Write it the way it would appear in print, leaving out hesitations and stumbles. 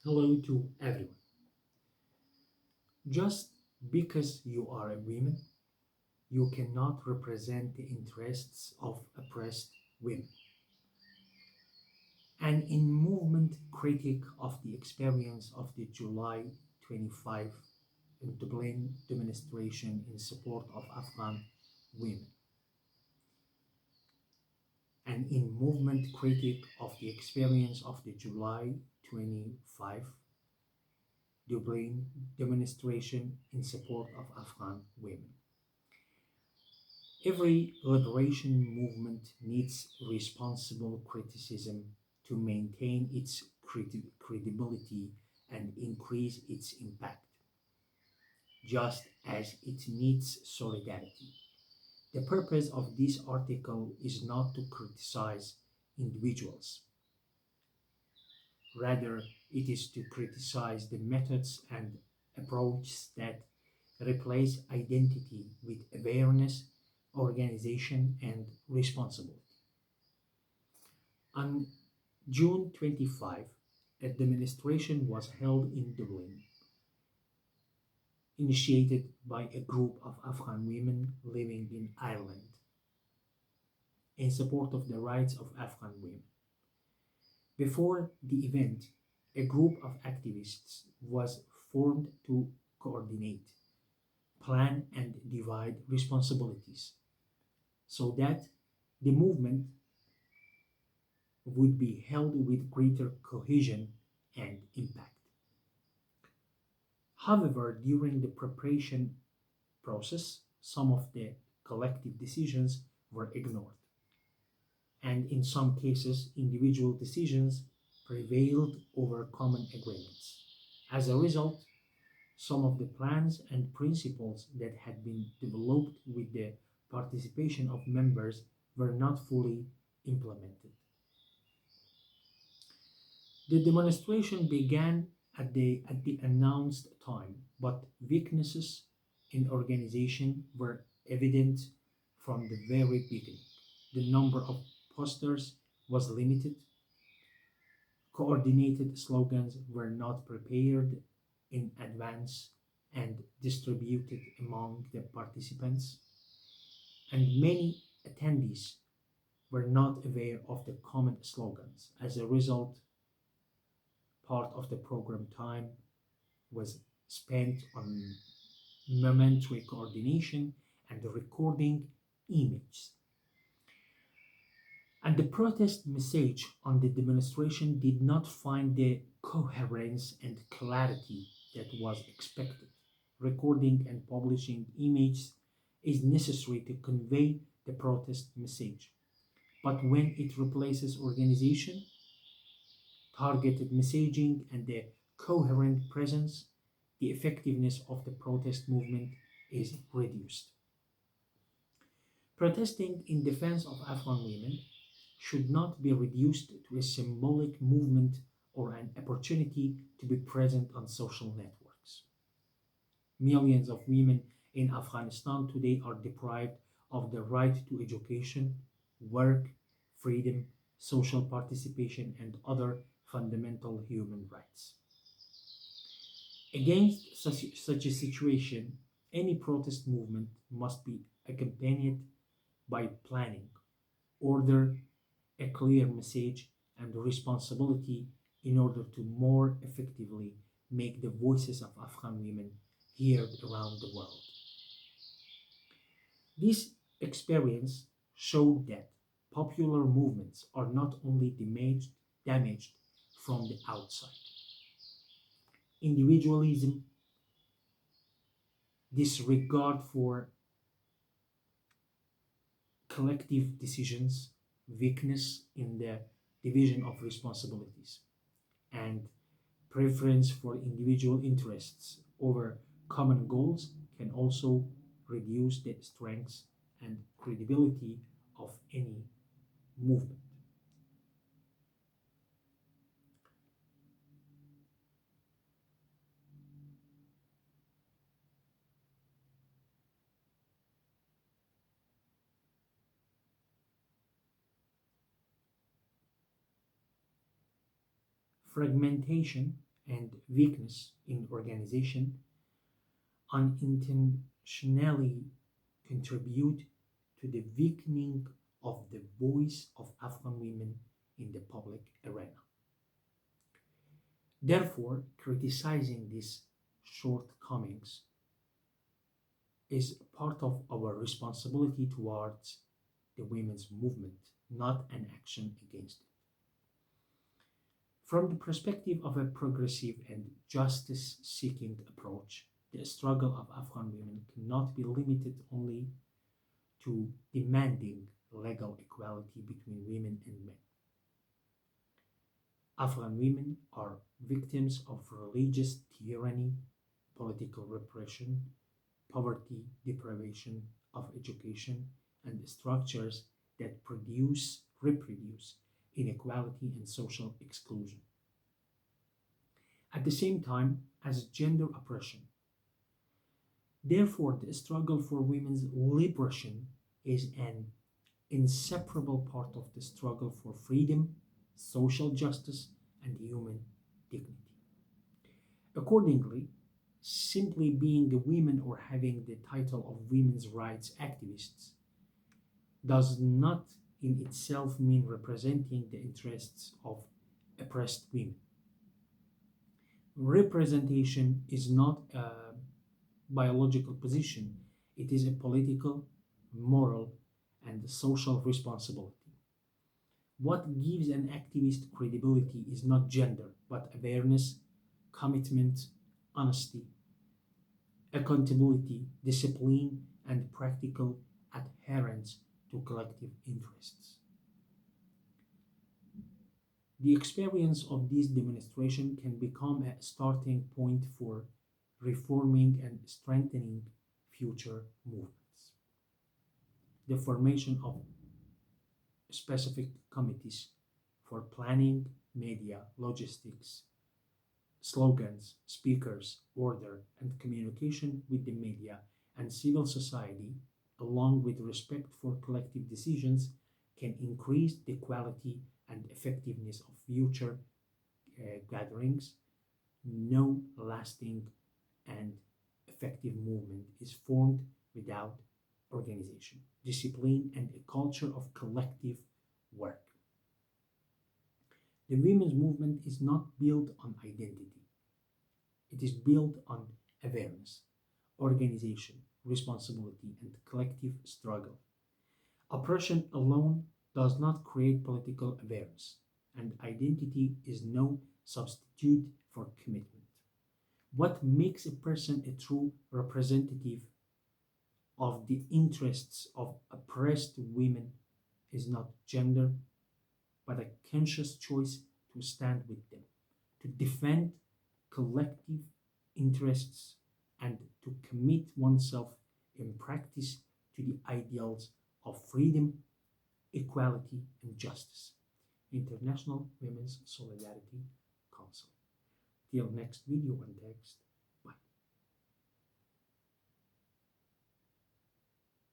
Hello to everyone. Just because you are a woman, you cannot represent the interests of oppressed women. And in movement critic of the experience of the July 25 in Dublin demonstration in support of Afghan women, and in movement critic of the experience of the July 25 Dublin demonstration in support of Afghan women. Every liberation movement needs responsible criticism to maintain its credibility and increase its impact, just as it needs solidarity. The purpose of this article is not to criticize individuals, rather, it is to criticize the methods and approaches that replace identity with awareness, organization, and responsibility. On June 25, a demonstration was held in Dublin, initiated by a group of Afghan women living in Ireland in support of the rights of Afghan women. Before the event, a group of activists was formed to coordinate, plan, and divide responsibilities so that the movement would be held with greater cohesion and impact. However, during the preparation process, some of the collective decisions were ignored, and in some cases, individual decisions prevailed over common agreements. As a result, some of the plans and principles that had been developed with the participation of members were not fully implemented. The demonstration began at the announced time, but weaknesses in organization were evident from the very beginning. The number of posters was limited, coordinated slogans were not prepared in advance and distributed among the participants, and many attendees were not aware of the common slogans. As a result, part of the program time was spent on momentary coordination and recording images. And the protest message on the demonstration did not find the coherence and clarity that was expected. Recording and publishing images is necessary to convey the protest message. But when it replaces organization, targeted messaging, and a coherent presence, the effectiveness of the protest movement is reduced. Protesting in defense of Afghan women should not be reduced to a symbolic movement or an opportunity to be present on social networks. Millions of women in Afghanistan today are deprived of the right to education, work, freedom, social participation, and other fundamental human rights. Against such a situation, any protest movement must be accompanied by planning, order, a clear message, and responsibility in order to more effectively make the voices of Afghan women heard around the world. This experience showed that popular movements are not only damaged from the outside. Individualism, disregard for collective decisions, weakness in the division of responsibilities, and preference for individual interests over common goals can also reduce the strength and credibility of any movement. Fragmentation and weakness in organization unintentionally contribute to the weakening of the voice of Afghan women in the public arena. Therefore, criticizing these shortcomings is part of our responsibility towards the women's movement, not an action against it. From the perspective of a progressive and justice seeking approach, the struggle of Afghan women cannot be limited only to demanding legal equality between women and men. Afghan women are victims of religious tyranny, political repression, poverty, deprivation of education, and structures that reproduce inequality and social exclusion. At the same time as gender oppression. Therefore, the struggle for women's liberation is an inseparable part of the struggle for freedom, social justice, and human dignity. Accordingly, simply being a woman or having the title of women's rights activists does not in itself mean representing the interests of oppressed women. Representation is not a biological position, it is a political, moral, and social responsibility. What gives an activist credibility is not gender, but awareness, commitment, honesty, accountability, discipline, and practical adherence to collective interests. The experience of this demonstration can become a starting point for reforming and strengthening future movements. The formation of specific committees for planning, media, logistics, slogans, speakers, order, and communication with the media and civil society, along with respect for collective decisions, can increase the quality and effectiveness of future gatherings. No lasting and effective movement is formed without organization, discipline, and a culture of collective work. The women's movement is not built on identity, it is built on awareness, organization, responsibility, and collective struggle. Oppression alone does not create political awareness, and identity is no substitute for commitment. What makes a person a true representative of the interests of oppressed women is not gender, but a conscious choice to stand with them, to defend collective interests, and to commit oneself in practice to the ideals of freedom, equality, and justice. International Women's Solidarity Council. Till next video and text.